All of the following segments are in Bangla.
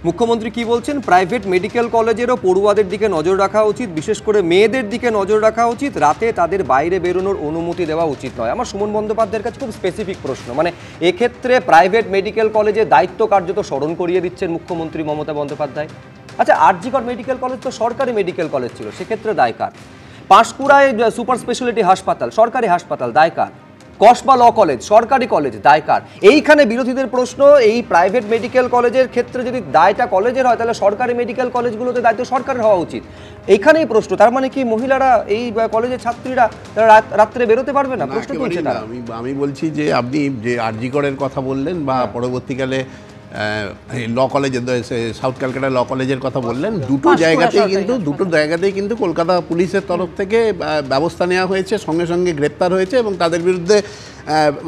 মুখ্যমন্ত্রী কি বলছেন? প্রাইভেট মেডিকেল কলেজেরও পড়ুয়াদের দিকে নজর রাখা উচিত, বিশেষ করে মেয়েদের দিকে নজর রাখা উচিত, রাতে তাদের বাইরে বেরোনোর অনুমতি দেওয়া উচিত নয়। আমার সুমন বন্দ্যোপাধ্যায়ের কাছে খুব স্পেসিফিক প্রশ্ন, মানে এক্ষেত্রে প্রাইভেট মেডিকেল কলেজের দায়িত্ব কার্যত স্মরণ করিয়ে দিচ্ছেন মুখ্যমন্ত্রী মমতা বন্দ্যোপাধ্যায়। আচ্ছা, আর.জি. কর মেডিকেল কলেজ তো সরকারি মেডিকেল কলেজ ছিল, সেক্ষেত্রে দায় কার? পাঁশকুড়ায় সুপার স্পেশালিটি হাসপাতাল, সরকারি হাসপাতাল, দায় কার? কসবা ল কলেজ, সরকারি কলেজ, দায় কার? এইখানে বিরোধীদের প্রশ্ন, এই প্রাইভেট মেডিকেল কলেজের ক্ষেত্রে যদি দায়টা কলেজের হয়, তাহলে সরকারি মেডিকেল কলেজগুলোতে দায়িত্ব সরকারের হওয়া উচিত। এইখানেই প্রশ্ন, তার মানে কি মহিলারা, এই কলেজের ছাত্রীরা রাত্রে বেরোতে পারবে না? প্রশ্ন তুলছে তারা। আমি বলছি যে আপনি যে আর.জি. করের কথা বললেন বা পরবর্তীকালে ল কলেজের, সাউথ ক্যালকাটা ল কলেজের কথা বললেন, দুটো জায়গাতেই কিন্তু কলকাতা পুলিশের তরফ থেকে ব্যবস্থা নেওয়া হয়েছে, সঙ্গে সঙ্গে গ্রেপ্তার হয়েছে এবং তাদের বিরুদ্ধে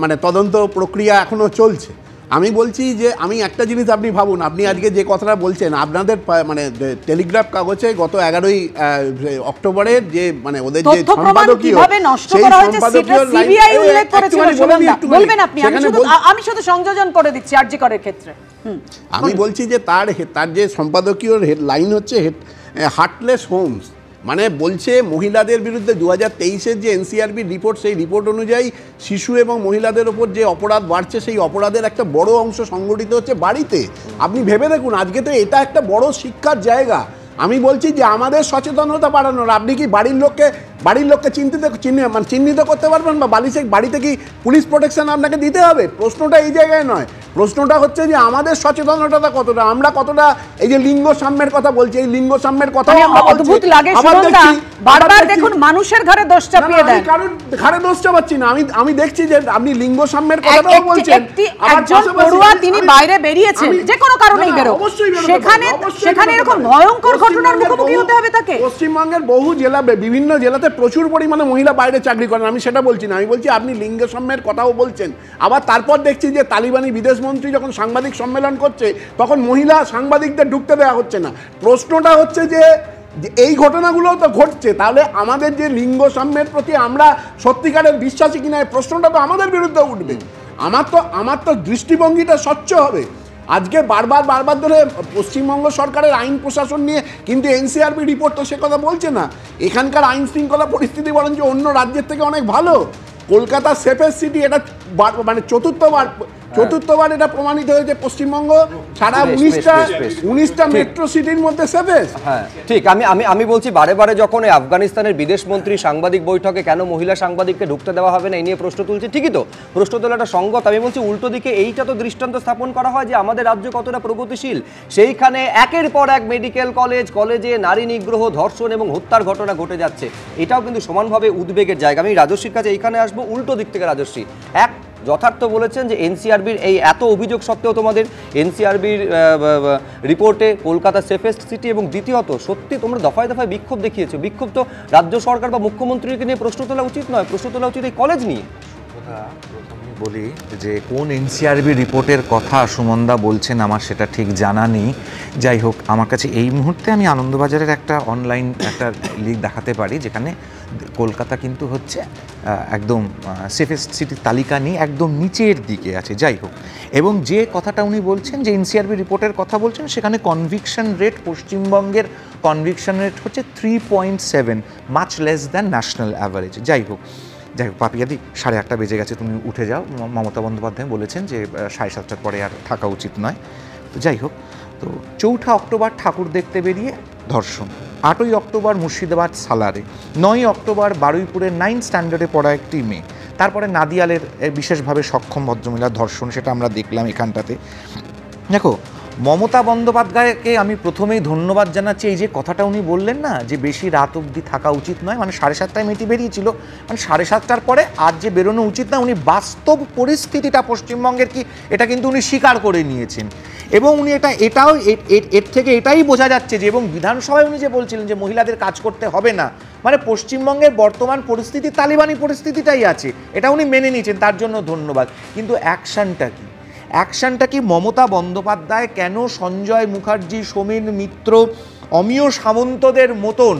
মানে তদন্ত প্রক্রিয়া এখনও চলছে। আমি বলছি যে আমি একটা জিনিস, আপনি ভাবুন, আপনি আজকে যে কথাটা বলছেন, আপনাদের মানে টেলিগ্রাফ কাগজে গত 11ই অক্টোবরের যে মানে ওদের যে সম্পাদকীয়, সেই সম্পাদকীয় আমি শুধু সংযোজন করে দিচ্ছি আর.জি. করের ক্ষেত্রে। আমি বলছি যে তার যে সম্পাদকীয় লাইন হচ্ছে হার্টলেস হোমস, মানে বলছে মহিলাদের বিরুদ্ধে 2023-এর যে এনসিআরবি রিপোর্ট, সেই রিপোর্ট অনুযায়ী শিশু এবং মহিলাদের ওপর যে অপরাধ বাড়ছে, সেই অপরাধের একটা বড় অংশ সংগঠিত হচ্ছে বাড়িতে। আপনি ভেবে দেখুন, আজকে তো এটা একটা বড় শিক্ষার জায়গা। আমি বলছি যে আমাদের সচেতনতা বাড়ানোর, আপনি কি বাড়ির লোককে চিহ্নিত করতে পারবেন, বা বাড়িতে কি পুলিশ প্রোটেকশন আপনাকে দিতে হবে? প্রশ্নটা এই জায়গায় নয়, প্রশ্নটা হচ্ছে যে আমাদের সচেতনতা কতটা, আমরা কতটা এই যে লিঙ্গ সাম্যের কথা বলছি, এই লিঙ্গ সাম্যের কথা অদ্ভুত লাগে বারবার দেখুন মানুষের ঘরে দোষ চাপিয়ে দেন। কারণ ঘরে দোষ চাপাচ্ছি না, আমি দেখছি যে আপনি লিঙ্গ সাম্যের কথাটাও বলছেন। একজন পড়ুয়া তিনি বাইরে বেরিয়েছেন, যে কোনো কারণেই বেরো, সেখানে এরকম ভয়ঙ্কর ঘটনার মুখোমুখি হতে হবে তাকে। পশ্চিমবঙ্গের বহু জেলা, বিভিন্ন জেলাতে প্রচুর পরিমাণে মহিলা বাইরে চাকরি করেন, আমি সেটা বলছি না। আমি বলছি আপনি লিঙ্গ সাম্যের কথাও বলছেন, আবার তারপর দেখছি যে তালিবানি বিদেশ মন্ত্রী যখন সাংবাদিক সম্মেলন করছে, তখন মহিলা সাংবাদিকদের ঢুকতে দেওয়া হচ্ছে না। প্রশ্নটা হচ্ছে যে এই ঘটনাগুলো তো ঘটছে, তাহলে আমাদের যে লিঙ্গ সাম্যের প্রতি আমরা সত্যিকারের বিশ্বাসী কিনা, এই প্রশ্নটা তো আমাদের বিরুদ্ধে উঠবে। আমার তো দৃষ্টিভঙ্গিটা স্বচ্ছ হবে। আজকে বারবার ধরে পশ্চিমবঙ্গ সরকারের আইন প্রশাসন নিয়ে কিন্তু এনসিআরবি রিপোর্ট তো সে কথা বলছে না। এখানকার আইন শৃঙ্খলা পরিস্থিতি বরঞ্চ অন্য রাজ্যের থেকে অনেক ভালো। কলকাতা সেফেস্ট সিটি, এটা মানে চতুর্থবার এটা প্রমাণিত হয়েছে পশ্চিমবঙ্গ সারা 19টা মেট্রো সিটির মধ্যে সেফেস্ট। হ্যাঁ ঠিক, আমি বলছি বারে বারে যখন আফগানিস্তানের বিদেশ মন্ত্রী সাংবাদিক বৈঠকে কেন মহিলা সাংবাদিককে ঢুকতে দেওয়া হবে না এই নিয়ে প্রশ্ন তুলছে, ঠিকই তো প্রশ্ন তোলাটা সঙ্গত। আমি বলছি উল্টো দিকে এইটা তো দৃষ্টান্ত স্থাপন করা হয় যে আমাদের রাজ্য কতটা প্রগতিশীল। সেইখানে একের পর এক মেডিকেল কলেজে নারী নিগ্রহ, ধর্ষণ এবং হত্যার ঘটনা ঘটে যাচ্ছে, এটাও কিন্তু সমানভাবে উদ্বেগের জায়গা। আমি রাজস্বীর কাছে এইখানে আসবো, উল্টো দিক থেকে রাজস্বী এক যথার্থ বলেছেন যে এনসিআরবির এই এত অভিযোগ সত্ত্বেও তোমাদের এনসিআরবির রিপোর্টে কলকাতা সেফেস্ট সিটি, এবং দ্বিতীয়ত সত্যি তোমরা দফায় দফায় বিক্ষোভ দেখিয়েছো। বিক্ষোভ তো রাজ্য সরকার বা মুখ্যমন্ত্রীকে নিয়ে প্রশ্ন তোলা উচিত নয়, প্রশ্ন তোলা উচিত এই কলেজ নিয়ে। প্রথমে বলি যে কোন এনসিআরবি রিপোর্টের কথা সুমনদা বলছেন আমার সেটা ঠিক জানা নেই। যাই হোক, আমার কাছে এই মুহূর্তে আমি আনন্দবাজারের একটা অনলাইন একটা লিঙ্ক দেখাতে পারি, যেখানে কলকাতা কিন্তু হচ্ছে একদম সেফেস্ট সিটির তালিকা নিয়ে একদম নিচের দিকে আছে। যাই হোক, এবং যে কথাটা উনি বলছেন যে এনসিআরবি রিপোর্টের কথা বলছেন, সেখানে কনভিকশন রেট, পশ্চিমবঙ্গের কনভিকশন রেট হচ্ছে 3.7, much less than national average. যাই হোক পাপিয়াদি, 8:30 বেজে গেছে, তুমি উঠে যাও। মমতা বন্দ্যোপাধ্যায় বলেছেন যে 7:30টার পরে আর থাকা উচিত নয়। তো যাই হোক, তো 4 অক্টোবর ঠাকুর দেখতে বেরিয়ে ধর্ষণ, 8ই অক্টোবর মুর্শিদাবাদ সালারে, 9ই অক্টোবর বারুইপুরের 9 স্ট্যান্ডার্ডে পড়া একটি মেয়ে, তারপরে নাদিয়ালের বিশেষভাবে সক্ষম ভদ্রমহিলার ধর্ষণ, সেটা আমরা দেখলাম এখানটাতে। দেখো, মমতা বন্দ্যোপাধ্যায়কে আমি প্রথমেই ধন্যবাদ জানাচ্ছি। এই যে কথাটা উনি বললেন না যে বেশি রাত অবধি থাকা উচিত নয়, মানে 7:30টায় মেয়েটি বেরিয়েছিল, মানে 7:30টার পরে আর যে বেরোনো উচিত না, উনি বাস্তব পরিস্থিতিটা পশ্চিমবঙ্গের কি এটা কিন্তু উনি স্বীকার করে নিয়েছেন। এবং উনি এটাও এর থেকে এটাই বোঝা যাচ্ছে যে, এবং বিধানসভায় উনি যে বলছিলেন যে মহিলাদের কাজ করতে হবে না, মানে পশ্চিমবঙ্গের বর্তমান পরিস্থিতি তালিবানি পরিস্থিতিটাই আছে, এটা উনি মেনে নিয়েছেন, তার জন্য ধন্যবাদ। কিন্তু অ্যাকশনটা কি মমতা বন্দ্যোপাধ্যায় কেন সঞ্জয় মুখার্জি, সমীর মিত্র, অমিয় সামন্তদের মতন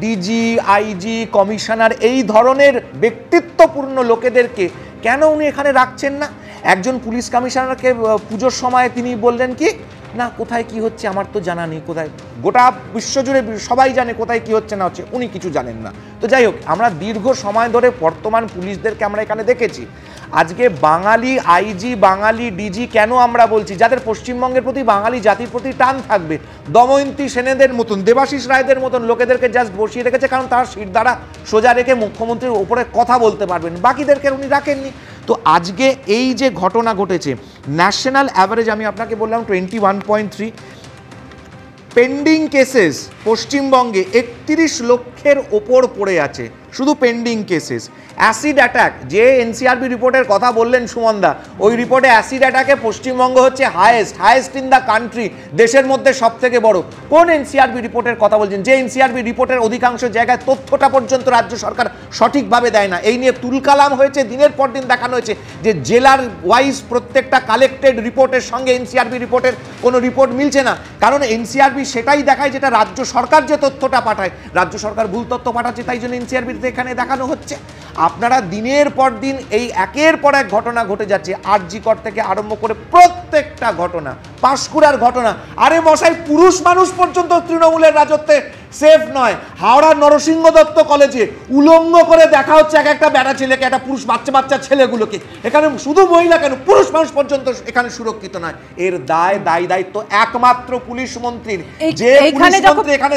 ডিজি, আইজি, কমিশনার এই ধরনের ব্যক্তিত্বপূর্ণ লোকেদেরকে কেন উনি এখানে রাখছেন না? একজন পুলিশ কমিশনারকে পুজোর সময় তিনি বললেন কি না কোথায় কি হচ্ছে আমার তো জানা নেই, কোথায় গোটা বিশ্বজুড়ে সবাই জানে কোথায় কি হচ্ছে না হচ্ছে, উনি কিছু জানেন না। তো যাই হোক, আমরা দীর্ঘ সময় ধরে বর্তমান পুলিশদেরকে আমরা এখানে দেখেছি। আজকে বাঙালি আইজি, বাঙালি ডিজি কেন আমরা বলছি, যাদের পশ্চিমবঙ্গের প্রতি, বাঙালি জাতির প্রতি টান থাকবে, দময়ন্তী সেনেদের মতন, দেবাশিস রায়দের মতন লোকেদেরকে জাস্ট বসিয়ে রেখেছে, কারণ তার শির দ্বারা সোজা রেখে মুখ্যমন্ত্রীর উপরে কথা বলতে পারবেন, বাকিদেরকে উনি রাখেননি। তো আজকে এই যে ঘটনা ঘটেছে, ন্যাশনাল অ্যাভারেজ আমি আপনাকে বললাম 21.3, পেন্ডিং কেসেস পশ্চিমবঙ্গে 31 লক্ষের ওপর পড়ে আছে, শুধু পেন্ডিং কেসেস। অ্যাসিড অ্যাটাক, যে এনসিআরবি রিপোর্টের কথা বললেন সুমনদা, ওই রিপোর্টে অ্যাসিড অ্যাটাকে পশ্চিমবঙ্গ হচ্ছে হায়েস্ট ইন দ্য কান্ট্রি, দেশের মধ্যে সব থেকে বড়। কোন এনসিআরবি রিপোর্টের কথা বলছেন? যে এনসিআরবি রিপোর্টের অধিকাংশ জায়গায় তথ্যটা পর্যন্ত রাজ্য সরকার সঠিকভাবে দেয় না। এই নিয়ে তুলকালাম হয়েছে, দিনের পর দিন দেখানো হয়েছে যে জেলার ওয়াইজ প্রত্যেকটা কালেক্টেড রিপোর্টের সঙ্গে এনসিআরবি রিপোর্টের কোনো রিপোর্ট মিলছে না, কারণ এনসিআরবি সেটাই দেখায় যেটা রাজ্য সরকার যে তথ্যটা পাঠায়, রাজ্য সরকার ভুল তথ্য পাঠাচ্ছে, তাই জন্য এনসিআরবিতে এখানে দেখানো হচ্ছে। আপনারা দিনের পর দিন এই একের পর এক ঘটনা ঘটে যাচ্ছে, আরজি কর থেকে আরম্ভ করে প্রত্যেকটা ঘটনা, পাঁশকুড়ার ঘটনা। আরে মশাই, পুরুষ মানুষ পর্যন্ত তৃণমূলের রাজত্বে সেফ নয়। হাওড়ার নরসিংহ দত্ত কলেজে উলঙ্গ করে দেখা হচ্ছে এক একটা বেটা ছেলেকে, একটা পুরুষ বাচ্চা ছেলেগুলোকে। এখানে শুধু মহিলা কেন, পুরুষ মানুষ পর্যন্ত এখানে সুরক্ষিত নয়। এর দায়িত্ব একমাত্র পুলিশ মন্ত্রীর। যে পুলিশ মন্ত্রী এখানে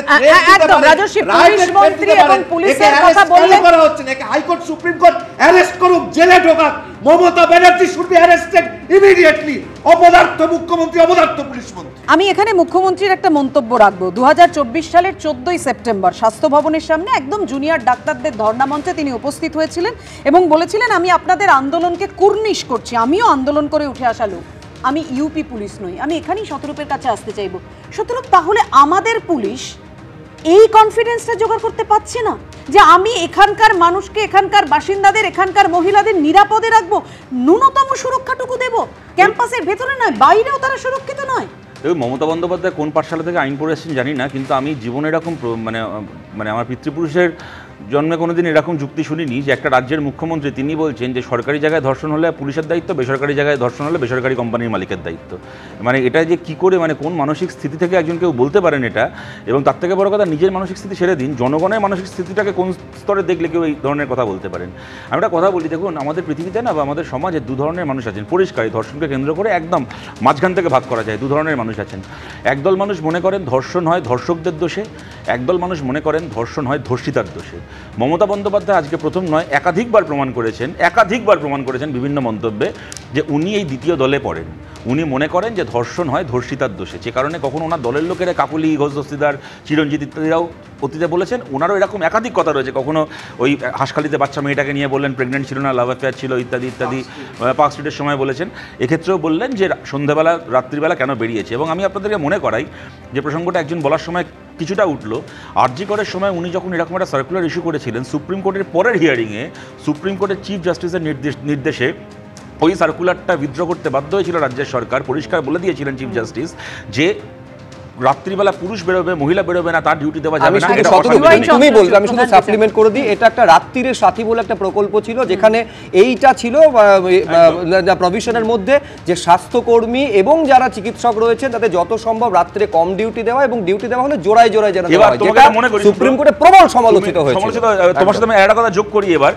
হাইকোর্ট সুপ্রিম কোর্ট অ্যারেস্ট করুক, জেলে ঢোকাক, Mamata Banerjee should be arrested immediately. অপদার্থ মুখ্যমন্ত্রী, অপদার্থ পুলিশ মন্ত্রী। আমি এখানে মুখ্যমন্ত্রীর একটা মন্তব্য রাখবো। 2024 সালের 14ই সেপ্টেম্বর স্বাস্থ্য ভবনের সামনে একদম জুনিয়র ডাক্তারদের ধর্ণা মঞ্চে তিনি উপস্থিত হয়েছিলেন এবং বলেছিলেন, আমি আপনাদের আন্দোলনকে কুর্নিশ করছি, আমিও আন্দোলন করে উঠে আসা লোক, আমি ইউপি পুলিশ নই, আমি এখানেই শতরূপের কাছে আসতে চাইবো। শতরূপ, তাহলে আমাদের পুলিশ এই কনফিডেন্সটা জোগাড় করতে পারছে না যে আমি এখানকার মানুষকে, এখানকার বাসিন্দাদের, এখানকার মহিলাদের নিরাপদে রাখবো, ন্যূনতম সুরক্ষাটুকু দেব? ক্যাম্পাসের ভেতরে নয়, বাইরেও তারা সুরক্ষিত নয়। মমতা বন্দ্যোপাধ্যায় কোন পাঠশালা থেকে আইন পড়ে এসেছেন জানি না, কিন্তু আমি জীবনে এরকম মানে আমার পিতৃপুরুষের জন্মে কোনোদিন এরকম যুক্তি শুনিনি যে একটা রাজ্যের মুখ্যমন্ত্রী তিনি বলছেন যে সরকারি জায়গায় ধর্ষণ হলে পুলিশের দায়িত্ব, বেসরকারি জায়গায় ধর্ষণ হলে বেসরকারি কোম্পানির মালিকের দায়িত্ব। মানে এটা যে কি করে, মানে কোন মানসিক স্থিতি থেকে একজন কেউ বলতে পারেন এটা? এবং তার থেকে বড় কথা, নিজের মানসিক স্থিতি ছেড়ে দিন, জনগণের মানসিক স্থিতিটাকে কোন স্তরে দেখলে কেউ এই ধরনের কথা বলতে পারেন? আমি একটা কথা বলি, দেখুন আমাদের পৃথিবীতে না, বা আমাদের সমাজে দু ধরনের মানুষ আছেন পরিষ্কার। ধর্ষণকে কেন্দ্র করে একদম মাঝখান থেকে ভাগ করা যায়, দু ধরনের মানুষ আছেন। একদল মানুষ মনে করেন ধর্ষণ হয় ধর্ষকদের দোষে, একদল মানুষ মনে করেন ধর্ষণ হয় ধর্ষিতার দোষে। মমতা বন্দ্যোপাধ্যায় আজকে প্রথম নয়, একাধিকবার প্রমাণ করেছেন বিভিন্ন মন্তব্যে যে উনি এই দ্বিতীয় দলে পড়েন। উনি মনে করেন যে ধর্ষণ হয় ধর্ষিতার দোষে, যে কারণে কখনো ওনার দলের লোকেরা, কাকুলি ঘোষ দস্তিদার, চিরঞ্জিত ইত্যাদিরাও অতীতে বলেছেন। ওনারও এরকম একাধিক কথা রয়েছে, কখনো ওই হাঁসখালিতে বাচ্চা মেয়েটাকে নিয়ে বললেন প্রেগনেন্ট ছিল না, লাভ অ্যাফেয়ার ছিল ইত্যাদি ইত্যাদি, পার্ক স্ট্রিটের সময় বলেছেন। এক্ষেত্রেও বললেন যে সন্ধ্যাবেলা রাত্রিবেলা কেন বেরিয়েছে। এবং আমি আপনাদেরকে মনে করাই যে প্রসঙ্গটা একজন বলার সময় কিছুটা উঠলো, আরজি করের সময় উনি যখন এরকম একটা সার্কুলার ইস্যু করেছিলেন, সুপ্রিম কোর্টের পরের হিয়ারিংয়ে সুপ্রিম কোর্টের চিফ জাস্টিসের নির্দেশে ওই সার্কুলারটা উইথড্র করতে বাধ্য হয়েছিল রাজ্যের সরকার। পরিষ্কার বলে দিয়েছিলেন চিফ জাস্টিস যে রাত্রিবেলা পুরুষ বেরোবে, মহিলা বেরোবে না, তার ডিউটি দেওয়া যাবে না। তুমি বলবে, আমি শুধু সাপ্লিমেন্ট করে দিই, এটা একটা রাত্রিরের সাথী বলে একটা প্রকল্প ছিল, যেখানে এইটা ছিল প্রভিশনের মধ্যে যে স্বাস্থ্যকর্মী এবং যারা চিকিৎসক রয়েছেন তাদের যত সম্ভব রাত্রে কম ডিউটি দেওয়া, এবং ডিউটি দেওয়া হলে জোড়ায় যেন দেওয়া হয়, যেটা সুপ্রিম কোর্টে প্রবল সমালোচিত হয়েছিল। তোমার সাথে আমি একটা কথা যোগ করি, এবার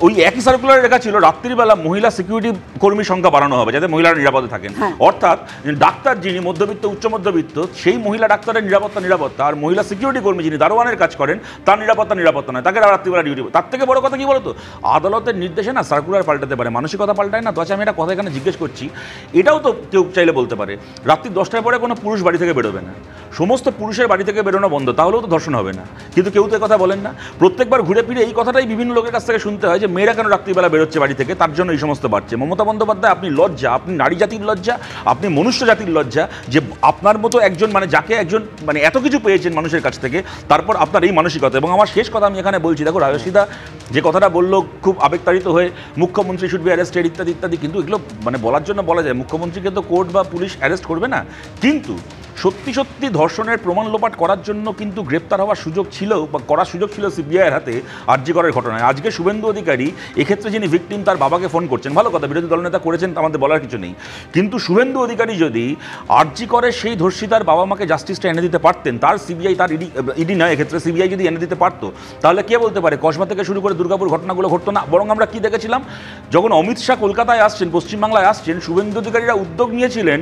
ওই একই সার্কুলারে লেখা ছিল রাত্রিবেলা মহিলা সিকিউরিটি কর্মীর সংখ্যা বাড়ানো হবে যাতে মহিলারা নিরাপদে থাকেন। অর্থাৎ ডাক্তার যিনি মধ্যবিত্ত, উচ্চ মধ্যবিত্ত, সেই মহিলা ডাক্তারের নিরাপত্তা, আর মহিলা সিকিউরিটি কর্মী যিনি দারোয়ানের কাজ করেন তার নিরাপত্তা নয়, তাকে রাত্রিবেলা ডিউটি। তার থেকে বড় কথা কি বলতো, আদালতের নির্দেশে না সার্কুলার পাল্টাতে পারে, মানসিকতা পাল্টায় না। তো আচ্ছা, আমি একটা কথা এখানে জিজ্ঞেস করছি, এটাও তো কেউ চাইলে বলতে পারে রাত্রি 10টার পরে কোনো পুরুষ বাড়ি থেকে বেরোবে না, সমস্ত পুরুষের বাড়ি থেকে বেরোনো বন্ধ, তাহলেও তো ধর্ষণ হবে না। কিন্তু কেউ তো কথা বলেন না। প্রত্যেকবার ঘুরে ফিরে এই কথাটাই বিভিন্ন লোকের কাছ থেকে শুনতে হয় যে মেয়েরা কেন রাত্রিবেলা বেরোচ্ছে বাড়ি থেকে, তার জন্য এই সমস্ত বাড়ছে। মমতা বন্দ্যোপাধ্যায়, আপনি লজ্জা, আপনি নারী জাতির লজ্জা, আপনি মনুষ্য জাতির লজ্জা যে আপনার মতো একজন, মানে যাকে একজন মানে এত কিছু পেয়েছেন মানুষের কাছ থেকে, তারপর আপনার এই মানসিকতা। এবং আমার শেষ কথা আমি এখানে বলছি, দেখো রায়সীদা যে কথাটা বললো খুব আবেগতাড়িত হয়ে, মুখ্যমন্ত্রী শুড বি অ্যারেস্টেড ইত্যাদি ইত্যাদি, কিন্তু এগুলো মানে বলার জন্য বলা যায়, মুখ্যমন্ত্রীকে তো কোর্ট বা পুলিশ অ্যারেস্ট করবে না, কিন্তু সত্যি সত্যি ধর্ষণের প্রমাণ লোপাট করার জন্য কিন্তু গ্রেপ্তার হওয়ার সুযোগ ছিল বা করার সুযোগ ছিল সিবিআইয়ের হাতে আরজি করের ঘটনায়। আজকে শুভেন্দু অধিকারী এক্ষেত্রে যিনি ভিকটিম তার বাবাকে ফোন করছেন, ভালো কথা, বিরোধী দলনেতা করেছেন, আমাদের বলার কিছু নেই। কিন্তু শুভেন্দু অধিকারী যদি আরজি করের সেই ধর্ষিতার বাবা মাকে জাস্টিসটা এনে দিতে পারতেন, তার সিবিআই, তার ইডি নয় এক্ষেত্রে সিবিআই যদি এনে দিতে পারতো, তাহলে কে বলতে পারে কসবা থেকে শুরু করে দুর্গাপুর ঘটনাগুলো ঘটতো না। বরং আমরা কি দেখেছিলাম, যখন অমিত শাহ কলকাতায় আসছেন, পশ্চিমবাংলায় আসছেন, শুভেন্দু অধিকারীরা উদ্যোগ নিয়েছিলেন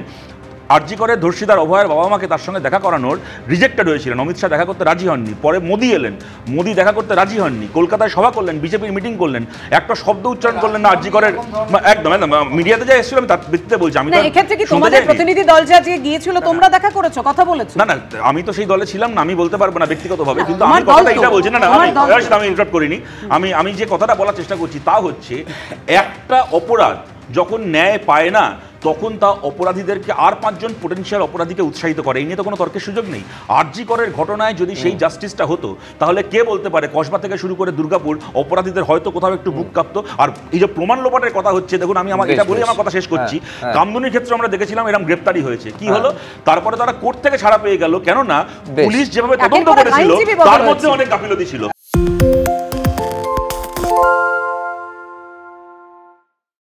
আরজি করে ধর্ষিতার অভয়ের বাবা মাকে তার সঙ্গে দেখা করানোর, রিজেক্টেড হয়েছিলেন। অমিত শাহ দেখা করতে রাজি হননি, পরে মোদি এলেন, মোদি দেখা করতে রাজি হননি, কলকাতায় সভা করলেন, বিজেপির মিটিং করলেন, একটা শব্দ উচ্চারণ করলেন না আরজি করের। একদম একদম মিডিয়াতে যা এসেছিল আমি তার ভিত্তিতে বলছি। আমি এক্ষেত্রে কি তোমাদের প্রতিনিধি দল যে আজকে গিয়েছিল তোমরা দেখা করেছো, কথা বলেছো? না না, আমি তো সেই দলে ছিলাম না, আমি বলতে পারবো না ব্যক্তিগতভাবে, কিন্তু আমি কথাটা এটা বলছি না, আমি ইন্টারাপ্ট করিনি। আমি যে কথাটা বলার চেষ্টা করছি তা হচ্ছে, একটা অপরাধ যখন ন্যায় পায় না তখন তা অপরাধীদেরকে আর 5 জন পোটেনশিয়াল অপরাধীকে উৎসাহিত করে, এই নিয়ে তো কোনো তর্কের সুযোগ নেই। আরজি করের ঘটনায় যদি সেই জাস্টিসটা হতো, তাহলে কে বলতে পারে কসবা থেকে শুরু করে দুর্গাপুর অপরাধীদের হয়তো কোথাও একটু বুক কাঁপতো। আর এই যে প্রমাণ লোপাটের কথা হচ্ছে, দেখুন আমি এটা বলি আমার কথা শেষ করছি। কামদুনির ক্ষেত্রে আমরা দেখেছিলাম এরকম গ্রেপ্তারি হয়েছে, কি হলো, তারপরে তারা কোর্ট থেকে ছাড়া পেয়ে গেল, কেননা পুলিশ যেভাবে তদন্ত করেছিল তার মধ্যে অনেক গাফিলতি ছিল।